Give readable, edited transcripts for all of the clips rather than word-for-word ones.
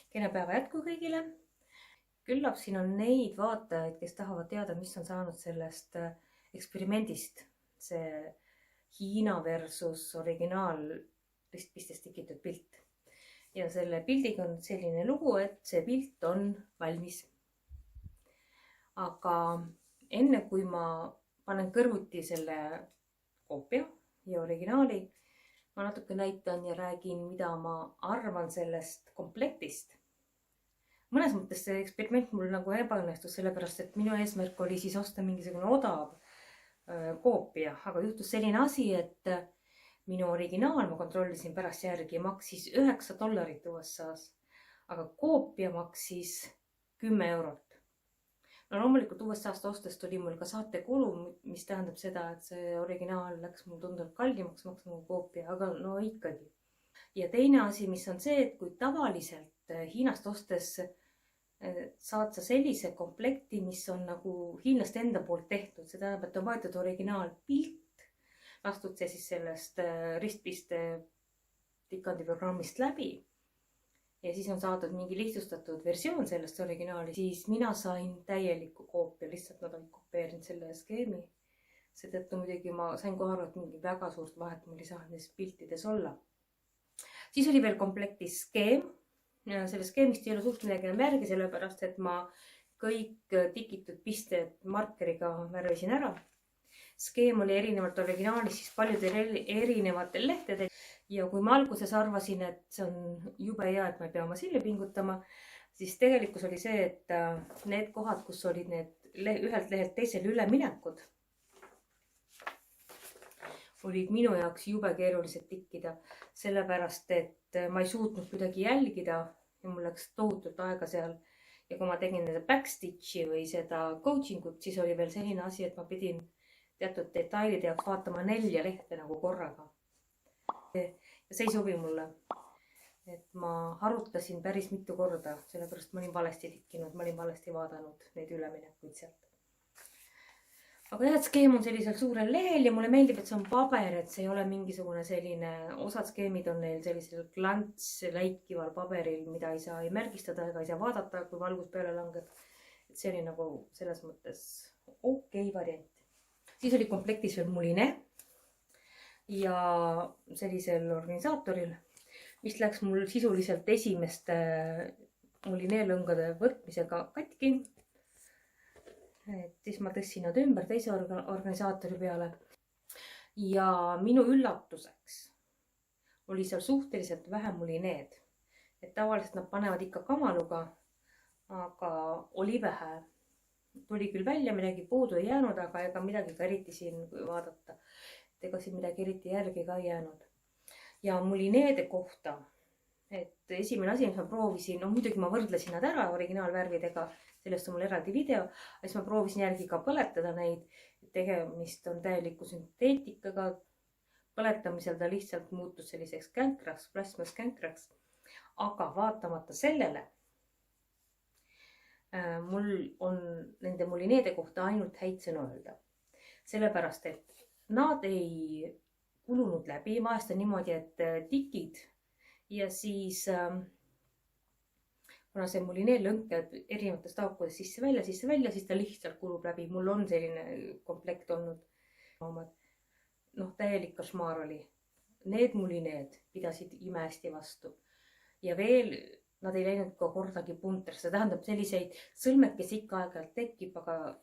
Kena päeva jätku kõigile. Küllap siin on neid vaatajaid, kes tahavad teada, mis on saanud sellest eksperimendist. See Hiina versus originaal ristpistest tikitud pilt. Ja selle pildiga on selline lugu, et see pilt on valmis. Aga enne kui ma panen kõrvuti selle koopia ja originaali, ma natuke näitan ja räägin, mida ma arvan sellest komplektist. Mõnes mõttes see eksperiment mul nagu ebaõnnestus, sellepärast et minu eesmärk oli siis osta mingisugune odav koopia, aga juhtus selline asi, et minu originaal, ma kontrollisin pärast järgi, maksis $9 USA-s, aga koopia maksis 10 eurot. No loomulikult USA-st ostes tuli mul ka saatekulu, mis tähendab seda, et see originaal läks mul tunduvalt kallimaks maksma mu koopia, aga no ikkagi. Ja teine asi, mis on see, et kui tavaliselt Hiinast ostes saad sa sellise komplekti, mis on nagu hiinlaste enda poolt tehtud, see tähendab, et on võetud originaalpilt, lastud see siis sellest ristpiste tikandi programmist läbi ja siis on saadud mingi lihtsustatud versioon sellest originaali, siis mina sain täieliku koopia, lihtsalt nad olid kopeerinud selle skeemi. Seetõttu muidugi ma sain kohe aru, et mingi väga suurt vahet mul ei saa nendes piltides olla. Siis oli veel komplektis skeem. Selle skeemist ei ole suurt midagi enam järgi, sellepärast et ma kõik tikitud pisted markeriga värvisin ära. Skeem oli erinevalt originaalis siis paljudel erinevatel lehtedel. Ja kui ma alguses arvasin, et see on jube hea, et ma ei pea oma silmi pingutama, siis tegelikult oli see, et need kohad, kus olid need ühelt lehelt teisele üleminekud, olid minu jaoks jube keerulised tikkida, sellepärast et ma ei suutnud kuidagi jälgida ja mul läks tohutult aega seal. Ja kui ma tegin nende backstitchi või seda coaching ut, siis oli veel selline asi, et ma pidin teatud detailide jaoks vaatama 4 lehte nagu korraga. Ja see ei sobi mulle. Et ma harutasin päris mitu korda, sellepärast ma olin valesti tikkinud, ma olin valesti vaadanud neid üleminekuid sealt. Aga jah, et skeem on sellisel suurel lehel ja mulle meeldib, et see on paber, et see ei ole mingisugune selline, osad skeemid on neil sellisel klants läikival paberil, mida ei saa ei märgistada ega ei saa vaadata, kui valgus peale langeb. Et see oli nagu selles mõttes okei variant. Siis oli komplektis veel muline ja sellisel organisaatoril, mis läks mul sisuliselt esimeste mulineelõngade võtmisega katki. Et siis ma tõssin nad ümber teise organisaatori peale. Ja minu üllatuseks oli seal suhteliselt vähe mulineed. Et tavaliselt nad panevad ikka kamaluga, aga oli vähe. Tuli küll välja, midagi puudu ei jäänud, aga ega midagi ka eriti siin vaadata. Ega siin midagi eriti järgi ka ei jäänud. Ja mulineede kohta, et esimene asi, mis ma proovisin, no muidugi ma võrdlesin nad ära originaalvärvidega, sellest on mul eraldi video, siis ma proovisin järgi ka põletada neid, tegemist on täieliku sünteetikaga, põletamisel ta lihtsalt muutus selliseks känkraks, plasmas känkraks, aga vaatamata sellele, mul on nende mulineede kohta ainult häid sõnu öelda, sellepärast et nad ei kulunud läbi, vahest on niimoodi, et tikid ja siis kuna see mulineelõng käib erinevatest aukudest sisse välja, siis ta lihtsalt kulub läbi. Mul on selline komplekt olnud. Noh, täielik košmaar oli. Need mulineed pidasid imehästi vastu. Ja veel nad ei läinud ka kordagi punterisse. See tähendab selliseid sõlmekesi ikka aeg-ajalt tekib, aga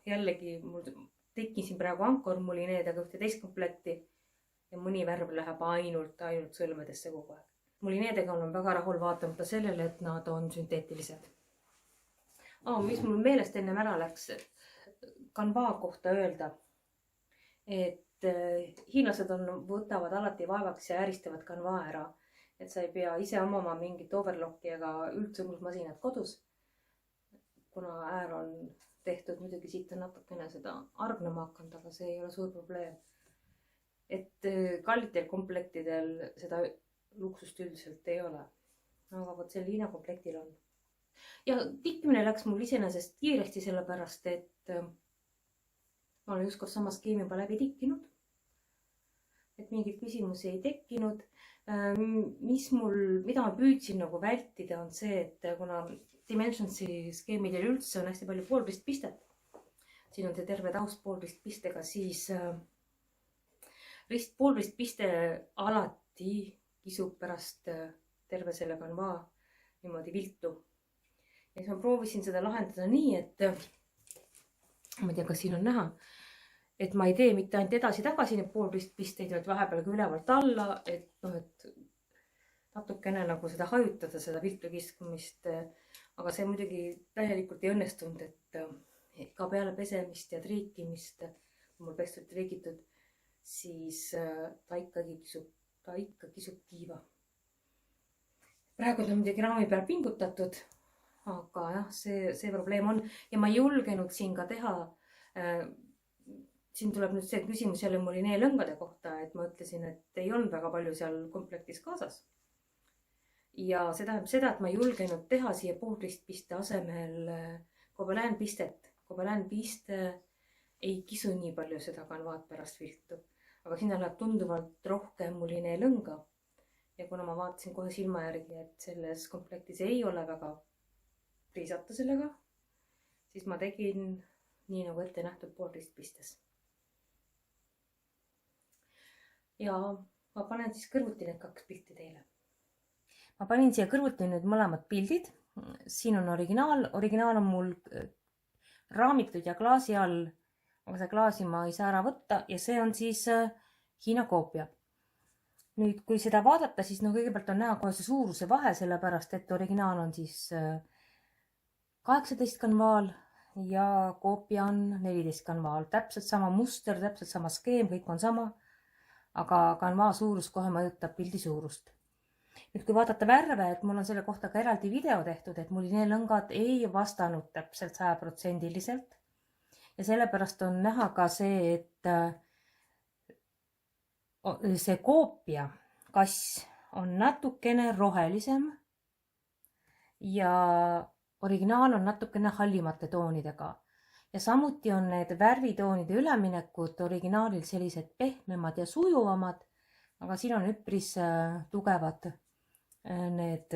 jällegi mul tekkisin praegu ankormulineedega ühte teist komplekti ja mõni värv läheb ainult sõlmedesse kogu aeg. Mulineedega olen väga rahul vaatamata sellele, et nad on sünteetilised. Mis mul meelest ennem ära läks Canva kohta öelda, et hiinlased võtavad alati vaevaks ja ääristavad Canva ära, et sa ei pea ise omama mingit overlocki ega üldsumusmasinat kodus, kuna äär on tehtud, muidugi siit on natukene seda argnema hakanud, aga see ei ole suur probleem. Et kallitel komplektidel seda luksust üldiselt ei ole. Aga võt selle Hiina komplektil on. Ja tikkimine läks mul iseenesest kiiresti sellepärast, et ma olen ükskord sama skeemi juba läbi tikkinud. et mingeid küsimusi ei tekkinud. Mida ma püüdsin nagu vältida, on see, et kuna Dimensionsi skeemidel üldse on hästi palju poolristpistet, siin on see terve taust poolristpistega, siis poolristpiste alati kisub pärast terve selle kanvaa niimoodi viltu. Ja siis ma proovisin seda lahendada nii, et ma ei tea, kas siin on näha, et ma ei tee mitte ainult edasi-tagasi neid poolristpisteid, vaid vahepeal ka ülevalt alla, et natukene nagu seda hajutada, seda viltu kiskumist. Aga see muidugi täielikult ei õnnestunud, et ka peale pesemist ja triikimist, kui mul pestud triigitud, siis ta ikka kisub kiiva. Praegu on muidugi raami peal pingutatud, aga jah, see probleem on ja ma ei julgenud siin ka teha. Siin tuleb nüüd see küsimus jälle molineelõngade kohta, et ma ütlesin, et ei olnud väga palju seal komplektis kaasas. Ja see tähendab seda, et ma ei julgenud teha siia poolristpiste asemel gobelänpistet. Gobelänpiste ei kisu nii palju seda kanvaat pärast viltu, aga sinna läheb tunduvalt rohkem molineelõnga. Ja kuna ma vaatasin kohe silma järgi, et selles komplektis ei ole väga priisata sellega, siis ma tegin nii nagu ette nähtud poolristpistes. Ja ma panen siis kõrvuti need 2 pilti teile. Ma panin siia kõrvuti nüüd mõlemad pildid. Siin on originaal. Originaal on mul raamitud ja klaasi all, aga see klaasi ma ei saa ära võtta ja see on siis Hiina koopia. Nüüd, kui seda vaadata, siis kõigepealt on näha kohe see suuruse vahe, sellepärast et originaal on siis 18 kanvaal ja koopia on 14 kanvaal. Täpselt sama muster, täpselt sama skeem, kõik on sama, aga kanvaa suurus kohe mõjutab pildi suurust. Nüüd, kui vaadata värve, et mul on selle kohta ka eraldi video tehtud, et molineelõngad ei vastanud täpselt 100%-liselt ja sellepärast on näha ka see, et see koopia kass on natukene rohelisem ja originaal on natukene hallimate toonidega. Ja samuti on need värvitoonide üleminekud originaalil sellised pehmemad ja sujuvamad, aga siin on üpris tugevad need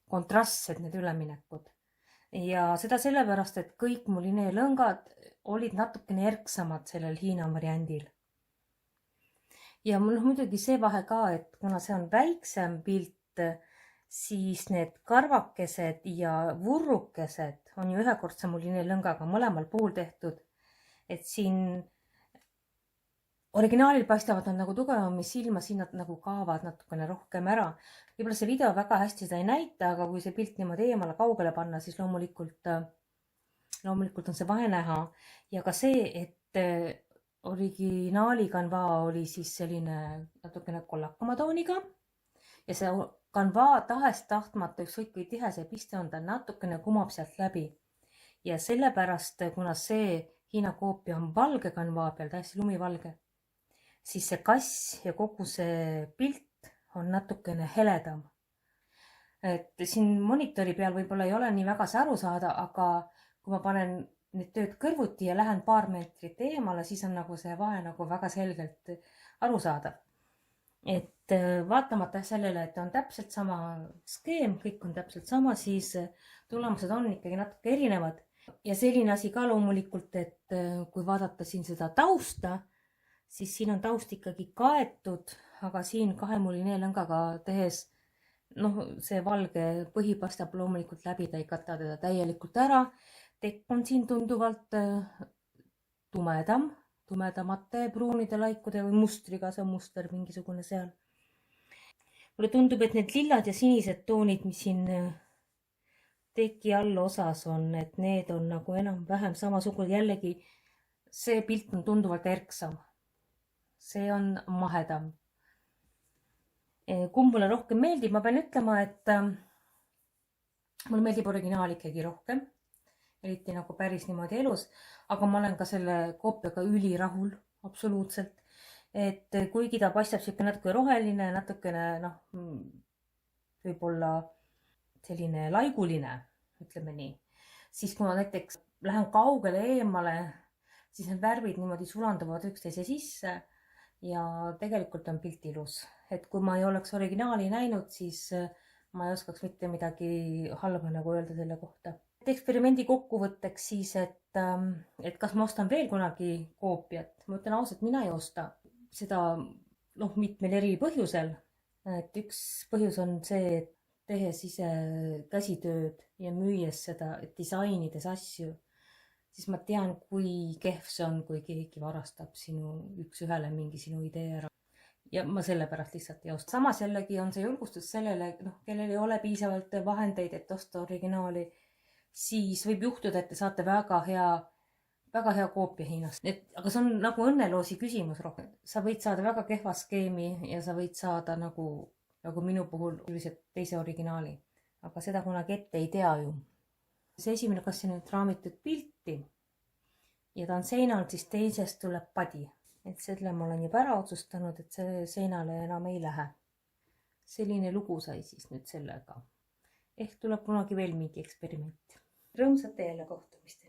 kontrastsed, need üleminekud. Ja seda sellepärast, et kõik molineelõngad olid natukene erksamad sellel Hiina variandil. Ja mul muidugi see vahe ka, et kuna see on väiksem pilt, siis need karvakesed ja vurrukesed on ju ühekordse molineelõngaga mõlemal puhul tehtud, et siin originaalil paistavad nad nagu tugevamini silma, siin nad nagu kaavad natukene rohkem ära. Võib-olla see video väga hästi seda ei näita, aga kui see pilt niimoodi eemale kaugele panna, siis loomulikult on see vahe näha. Ja ka see, et originaali kanvaa oli siis selline natukene kollakama tooniga ja see kanvaa tahes-tahtmata, ükskõik kui tihe see piste on, ta natukene kumab sealt läbi. Ja sellepärast, kuna see Hiina koopia on valge kanvaa peal, täiesti lumivalge, siis see kass ja kogu see pilt on natukene heledam. Et siin monitori peal võib-olla ei ole nii väga see aru saada, aga kui ma panen need tööd kõrvuti ja lähen paar meetrit eemale, siis on nagu see vahe nagu väga selgelt aru saada. Et vaatamata sellele, et on täpselt sama skeem, kõik on täpselt sama, siis tulemused on ikkagi natuke erinevad. Ja selline asi ka loomulikult, et kui vaadata siin seda tausta, siis siin on taust ikkagi kaetud, aga siin 2 molineelõngaga tehes, see valge põhi paistab loomulikult läbi, ta ei kata teda täielikult ära. Tekk on siin tunduvalt tumedamate pruunide laikude või mustriga, see on muster mingisugune seal. Mulle tundub, et need lillad ja sinised toonid, mis siin teki all osas on, et need on nagu enam-vähem samasugune. Jällegi, see pilt on tunduvalt erksam. See on mahedam. Kumb mulle rohkem meeldib, ma pean ütlema, et mulle meeldib originaal ikkagi rohkem. Eriti nagu päris niimoodi elus, aga ma olen ka selle koopiaga ülirahul, absoluutselt. Et kuigi ta paistab natuke roheline, natukene võib-olla selline laiguline, ütleme nii, siis kui ma näiteks lähen kaugele eemale, siis need värvid niimoodi sulanduvad üksteise sisse ja tegelikult on pilt ilus. Et kui ma ei oleks originaali näinud, siis ma ei oskaks mitte midagi halba nagu öelda selle kohta. Eksperimendi kokkuvõtteks siis, et kas ma ostan veel kunagi koopiat. Ma ütlen ausalt, mina ei osta seda mitmel eri põhjusel. Et üks põhjus on see, et tehes ise käsitööd ja müües seda, disainides asju, siis ma tean, kui kehv see on, kui keegi varastab sinu üks-ühele mingi sinu idee ära. Ja ma sellepärast lihtsalt ei osta. Samas jällegi on see julgustus sellele, kellel ei ole piisavalt vahendeid, et osta originaali, siis võib juhtuda, et te saate väga hea koopia Hiinast. Aga see on nagu õnneloosi küsimus rohkem. Sa võid saada väga kehva skeemi ja sa võid saada nagu minu puhul teise originaali. Aga seda kunagi ette ei tea ju. See esimene, kas see nüüd raamitud pilti ja ta on seinal, siis teisest tuleb padi. Et selle ma olen juba ära otsustanud, et see seinale enam ei lähe. Selline lugu sai siis nüüd sellega. Ehk tuleb kunagi veel mingi eksperiment. Rõõmsate jälle kohtumist.